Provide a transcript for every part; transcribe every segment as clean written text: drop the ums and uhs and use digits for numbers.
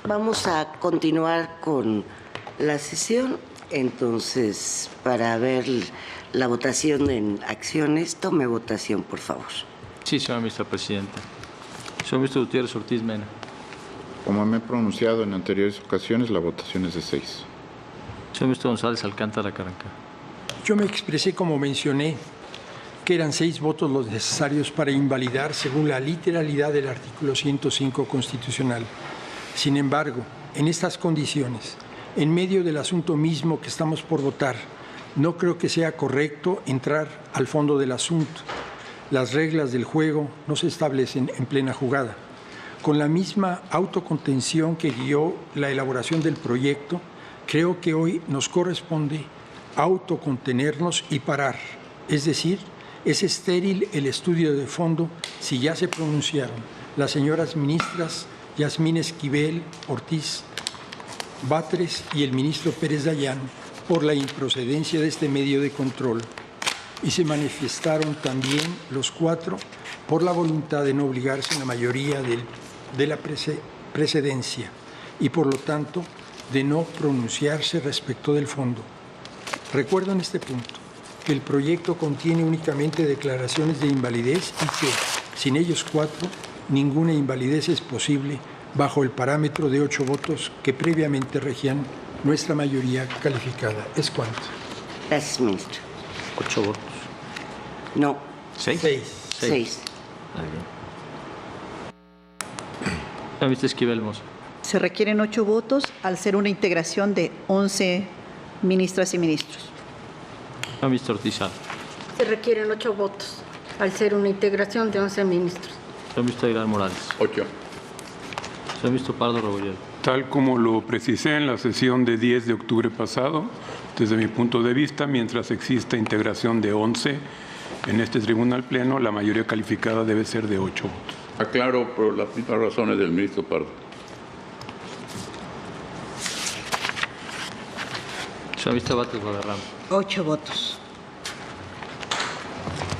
Vamos a continuar con la sesión. Entonces, para ver la votación en acciones, tome votación, por favor. Sí, señora ministra presidenta. Señor ministro Gutiérrez Ortiz Mena. Como me he pronunciado en anteriores ocasiones, la votación es de 6. Señor ministro González Alcántara Caranca. Yo me expresé como mencioné que eran 6 votos los necesarios para invalidar según la literalidad del artículo 105 constitucional. Sin embargo, en estas condiciones, en medio del asunto mismo que estamos por votar, no creo que sea correcto entrar al fondo del asunto. Las reglas del juego no se establecen en plena jugada. Con la misma autocontención que guió la elaboración del proyecto, creo que hoy nos corresponde autocontenernos y parar. Es decir, es estéril el estudio de fondo si ya se pronunciaron las señoras ministras Yasmín Esquivel, Ortiz, Batres y el ministro Pérez Dayán por la improcedencia de este medio de control. Y se manifestaron también los 4 por la voluntad de no obligarse en la mayoría de la precedencia y, por lo tanto, de no pronunciarse respecto del fondo. Recuerdo en este punto que el proyecto contiene únicamente declaraciones de invalidez y que, sin ellos 4, ninguna invalidez es posible bajo el parámetro de 8 votos que previamente regían nuestra mayoría calificada. ¿Es cuánto? Gracias, ministro. 8 votos. No. 6. 6. Señora ministra Esquivel Mozo. Se requieren 8 votos al ser una integración de 11 ministras y ministros. Señora ministra Ortiz Alba. Se requieren 8 votos al ser una integración de 11 ministros. Señor ministro Aguilar Morales. 8. Señor ministro Pardo Rebolledo. Tal como lo precisé en la sesión de 10 de octubre pasado, desde mi punto de vista, mientras exista integración de 11 en este tribunal pleno, la mayoría calificada debe ser de 8 votos. Aclaro por las mismas razones del ministro Pardo. Señora ministra Batres Guadarrama. 8 votos.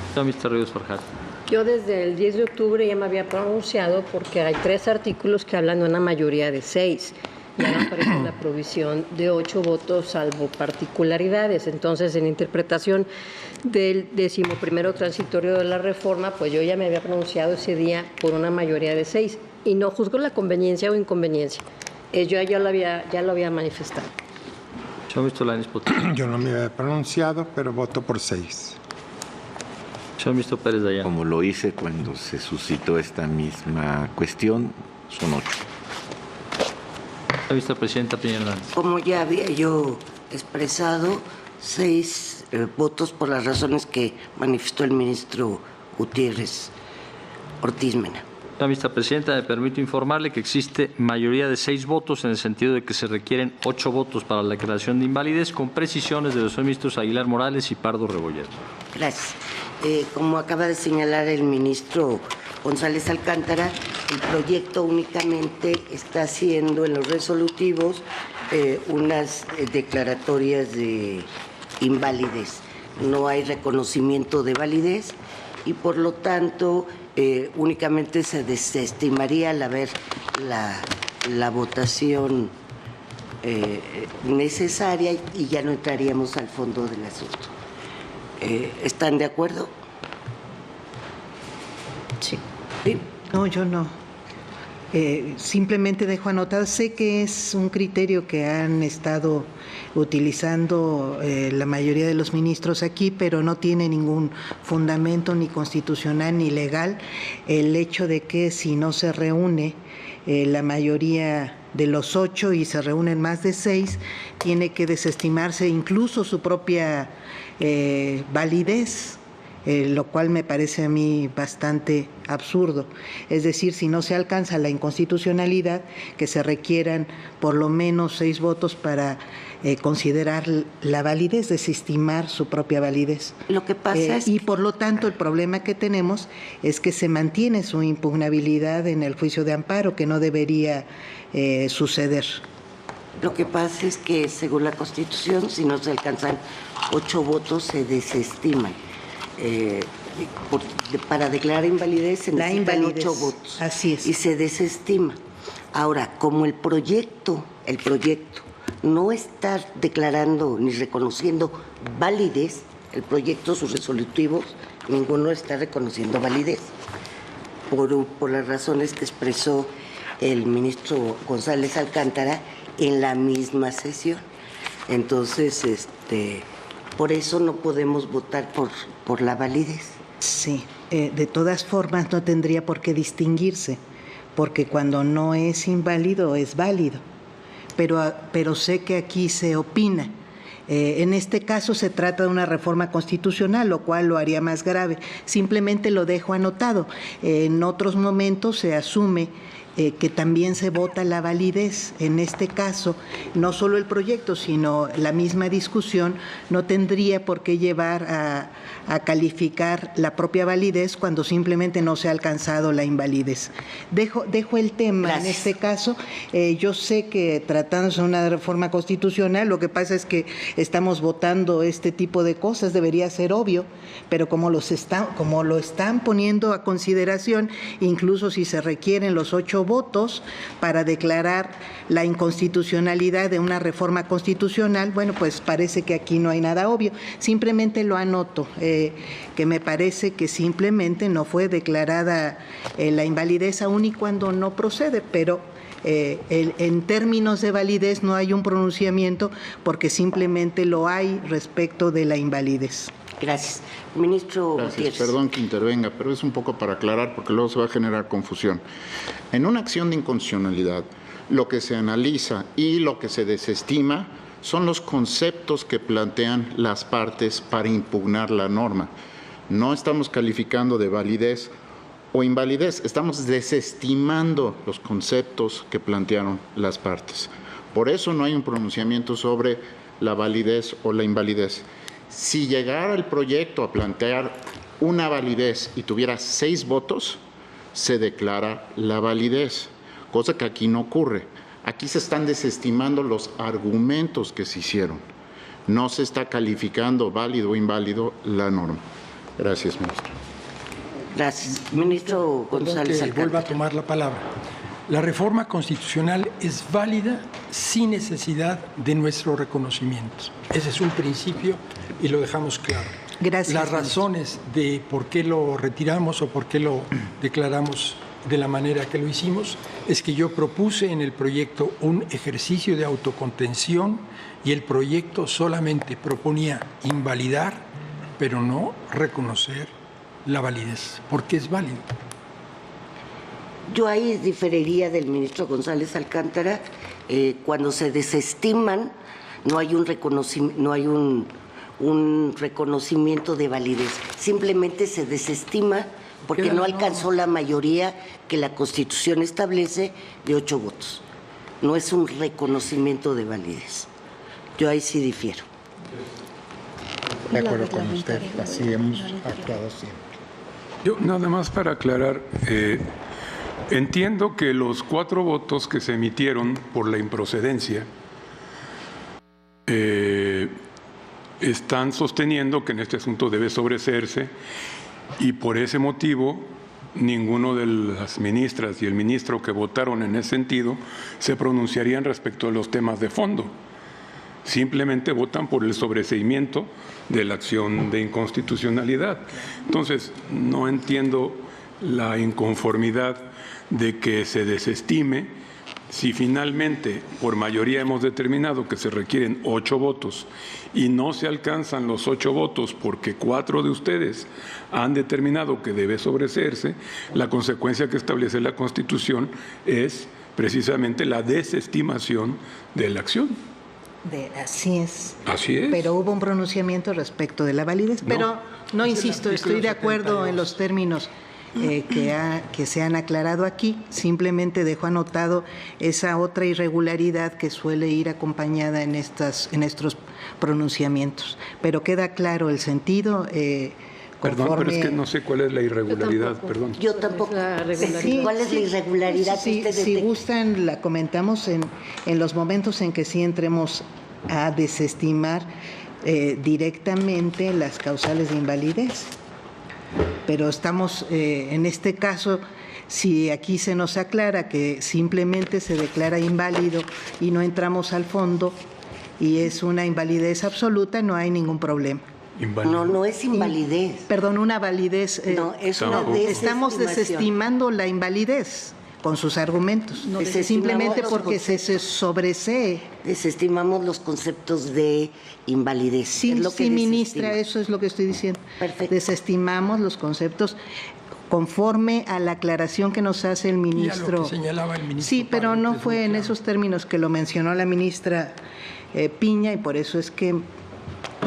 Señora ministra Ríos Farjat. Yo desde el 10 de octubre ya me había pronunciado porque hay 3 artículos que hablan de una mayoría de 6. Ya no aparece la provisión de 8 votos salvo particularidades. Entonces, en interpretación del 11º transitorio de la reforma, pues yo ya me había pronunciado ese día por una mayoría de 6 y no juzgo la conveniencia o inconveniencia. Yo ya lo había manifestado. Señor ministro Lainez Potín. Yo no me había pronunciado, pero voto por 6. Señor ministro Pérez Dayán. Como lo hice cuando se suscitó esta misma cuestión, son 8. Señora ministra presidenta Piñera Hernández. Como ya había yo expresado, 6 votos por las razones que manifestó el ministro Gutiérrez Ortiz Mena. Señora ministra presidenta, me permito informarle que existe mayoría de 6 votos en el sentido de que se requieren 8 votos para la declaración de invalidez, con precisiones de los señores ministros Aguilar Morales y Pardo Rebolledo. Gracias. Como acaba de señalar el ministro González Alcántara, el proyecto únicamente está haciendo en los resolutivos unas declaratorias de invalidez. No hay reconocimiento de validez y, por lo tanto, únicamente se desestimaría al haber la votación necesaria y ya no entraríamos al fondo del asunto. ¿Están de acuerdo? Sí. Sí. No, yo no. Simplemente dejo anotado, sé que es un criterio que han estado utilizando la mayoría de los ministros aquí, pero no tiene ningún fundamento ni constitucional ni legal el hecho de que si no se reúne la mayoría de los 8 y se reúnen más de 6, tiene que desestimarse incluso su propia validez. Lo cual me parece a mí bastante absurdo. Es decir, si no se alcanza la inconstitucionalidad, que se requieran por lo menos 6 votos para considerar la validez, desestimar su propia validez. Lo que pasa es y por lo tanto el problema que tenemos es que se mantiene su impugnabilidad en el juicio de amparo, que no debería suceder. Lo que pasa es que, según la Constitución, si no se alcanzan 8 votos, se desestiman. Para declarar invalidez se necesitan 8 votos. Así es. Y se desestima. Ahora, como el proyecto no está declarando ni reconociendo validez, el proyecto, sus resolutivos, ninguno está reconociendo validez, por las razones que expresó el ministro González Alcántara en la misma sesión. Entonces, por eso no podemos votar por la validez. Sí, de todas formas no tendría por qué distinguirse, porque cuando no es inválido es válido, pero sé que aquí se opina. En este caso se trata de una reforma constitucional, lo cual lo haría más grave. Simplemente lo dejo anotado. En otros momentos se asume que también se vota la validez. En este caso, no solo el proyecto, sino la misma discusión no tendría por qué llevar a calificar la propia validez cuando simplemente no se ha alcanzado la invalidez. Dejo el tema. Gracias. En este caso. Yo sé que tratándose de una reforma constitucional, lo que pasa es que estamos votando este tipo de cosas, debería ser obvio, pero como lo están poniendo a consideración, incluso si se requieren los 8 votos para declarar la inconstitucionalidad de una reforma constitucional, bueno, pues parece que aquí no hay nada obvio. Simplemente lo anoto, que me parece que simplemente no fue declarada la invalidez aún y cuando no procede, pero en términos de validez no hay un pronunciamiento porque simplemente lo hay respecto de la invalidez. Gracias. Ministro Gracias. Gutiérrez. Perdón que intervenga, pero es un poco para aclarar porque luego se va a generar confusión. En una acción de inconstitucionalidad, lo que se analiza y lo que se desestima son los conceptos que plantean las partes para impugnar la norma. No estamos calificando de validez o invalidez, estamos desestimando los conceptos que plantearon las partes. Por eso no hay un pronunciamiento sobre la validez o la invalidez. Si llegara el proyecto a plantear una validez y tuviera 6 votos, se declara la validez, cosa que aquí no ocurre. Aquí se están desestimando los argumentos que se hicieron. No se está calificando válido o inválido la norma. Gracias, ministro. Gracias. Ministro González Alcántara. Vuelva a tomar la palabra. La reforma constitucional es válida sin necesidad de nuestro reconocimiento. Ese es un principio y lo dejamos claro. Gracias. Las razones de por qué lo retiramos o por qué lo declaramos de la manera que lo hicimos es que yo propuse en el proyecto un ejercicio de autocontención y el proyecto solamente proponía invalidar, pero no reconocer la validez, porque es válido. Yo ahí diferiría del ministro González Alcántara. Cuando se desestiman, no hay un reconocimiento de validez. Simplemente se desestima porque no alcanzó la mayoría que la Constitución establece de 8 votos. No es un reconocimiento de validez. Yo ahí sí difiero. De acuerdo con usted, así hemos actuado siempre. Yo nada más para aclarar, entiendo que los 4 votos que se emitieron por la improcedencia están sosteniendo que en este asunto debe sobreseerse y por ese motivo ninguno de las ministras y el ministro que votaron en ese sentido se pronunciarían respecto a los temas de fondo. Simplemente votan por el sobreseimiento de la acción de inconstitucionalidad. Entonces, no entiendo la inconformidad de que se desestime si finalmente por mayoría hemos determinado que se requieren 8 votos y no se alcanzan los 8 votos porque 4 de ustedes han determinado que debe sobreseerse, la consecuencia que establece la Constitución es precisamente la desestimación de la acción. Así es. Así es. Pero hubo un pronunciamiento respecto de la validez, pero no insisto, estoy de acuerdo en los términos que se han aclarado aquí. Simplemente dejo anotado esa otra irregularidad que suele ir acompañada en estos pronunciamientos. Pero queda claro el sentido. Perdón, pero es que no sé cuál es la irregularidad, perdón. Yo tampoco. Sí, ¿cuál es la irregularidad? Si gustan, la comentamos en los momentos en que sí entremos a desestimar directamente las causales de invalidez. Pero estamos, en este caso, Si aquí se nos aclara que simplemente se declara inválido y no entramos al fondo y es una invalidez absoluta, no hay ningún problema. No es invalidez. Perdón, una validez. No, es una estamos desestimando la invalidez con sus argumentos. Simplemente porque se sobresee. Desestimamos los conceptos de invalidez. Sí, es lo que ministra, eso es lo que estoy diciendo. Perfecto. Desestimamos los conceptos conforme a la aclaración que nos hace el ministro. Y a lo que señalaba el ministro. Sí, pero Pardo, no que es fue muy en claro. esos términos que lo mencionó la ministra Piña, y por eso es que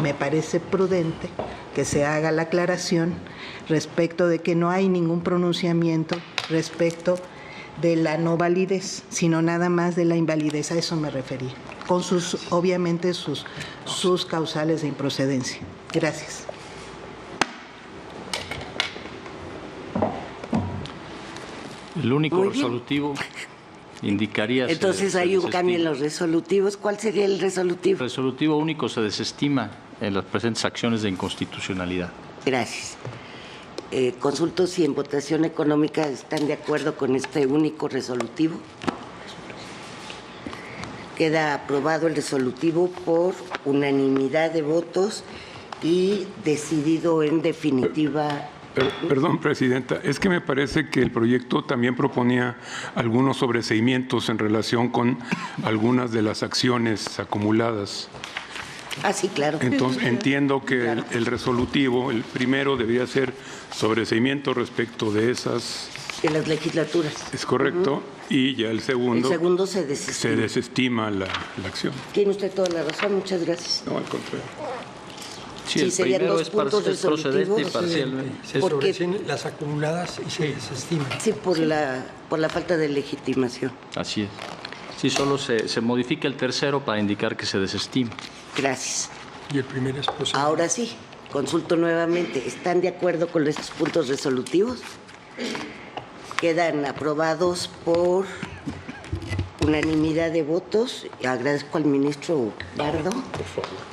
me parece prudente que se haga la aclaración respecto de que no hay ningún pronunciamiento respecto de la no validez, sino nada más de la invalidez. A eso me refería, con obviamente sus causales de improcedencia. Gracias. El único Muy bien. resolutivo indicaría... Entonces hay un cambio en los resolutivos. ¿Cuál sería el resolutivo? El resolutivo único se desestima en las presentes acciones de inconstitucionalidad. Gracias. Consulto si en votación económica están de acuerdo con este único resolutivo. Queda aprobado el resolutivo por unanimidad de votos y decidido en definitiva. Perdón, Presidenta, es que me parece que el proyecto también proponía algunos sobreseimientos en relación con algunas de las acciones acumuladas. Ah, sí, claro. Entonces, entiendo que el resolutivo, el primero, debería ser sobreseimiento respecto de esas... De las legislaturas. Es correcto. Y ya el segundo se desestima. se desestima la acción. Tiene usted toda la razón, muchas gracias. No, al contrario. Sí, Sí, el serían primero dos es puntos procedente y resolutivos. parcialmente. Se Porque- sobreseen las acumuladas y se desestiman. Sí, por la falta de legitimación. Así es. Sí, solo se modifica el tercero para indicar que se desestima. Gracias. Y el primero es procedente. Ahora sí, consulto nuevamente. ¿Están de acuerdo con estos puntos resolutivos? Quedan aprobados por unanimidad de votos. Agradezco al ministro Pardo.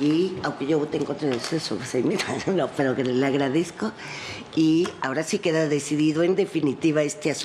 Y aunque yo voté en contra de ese sobreseimiento, no, pero que le agradezco. Y ahora sí queda decidido en definitiva este asunto.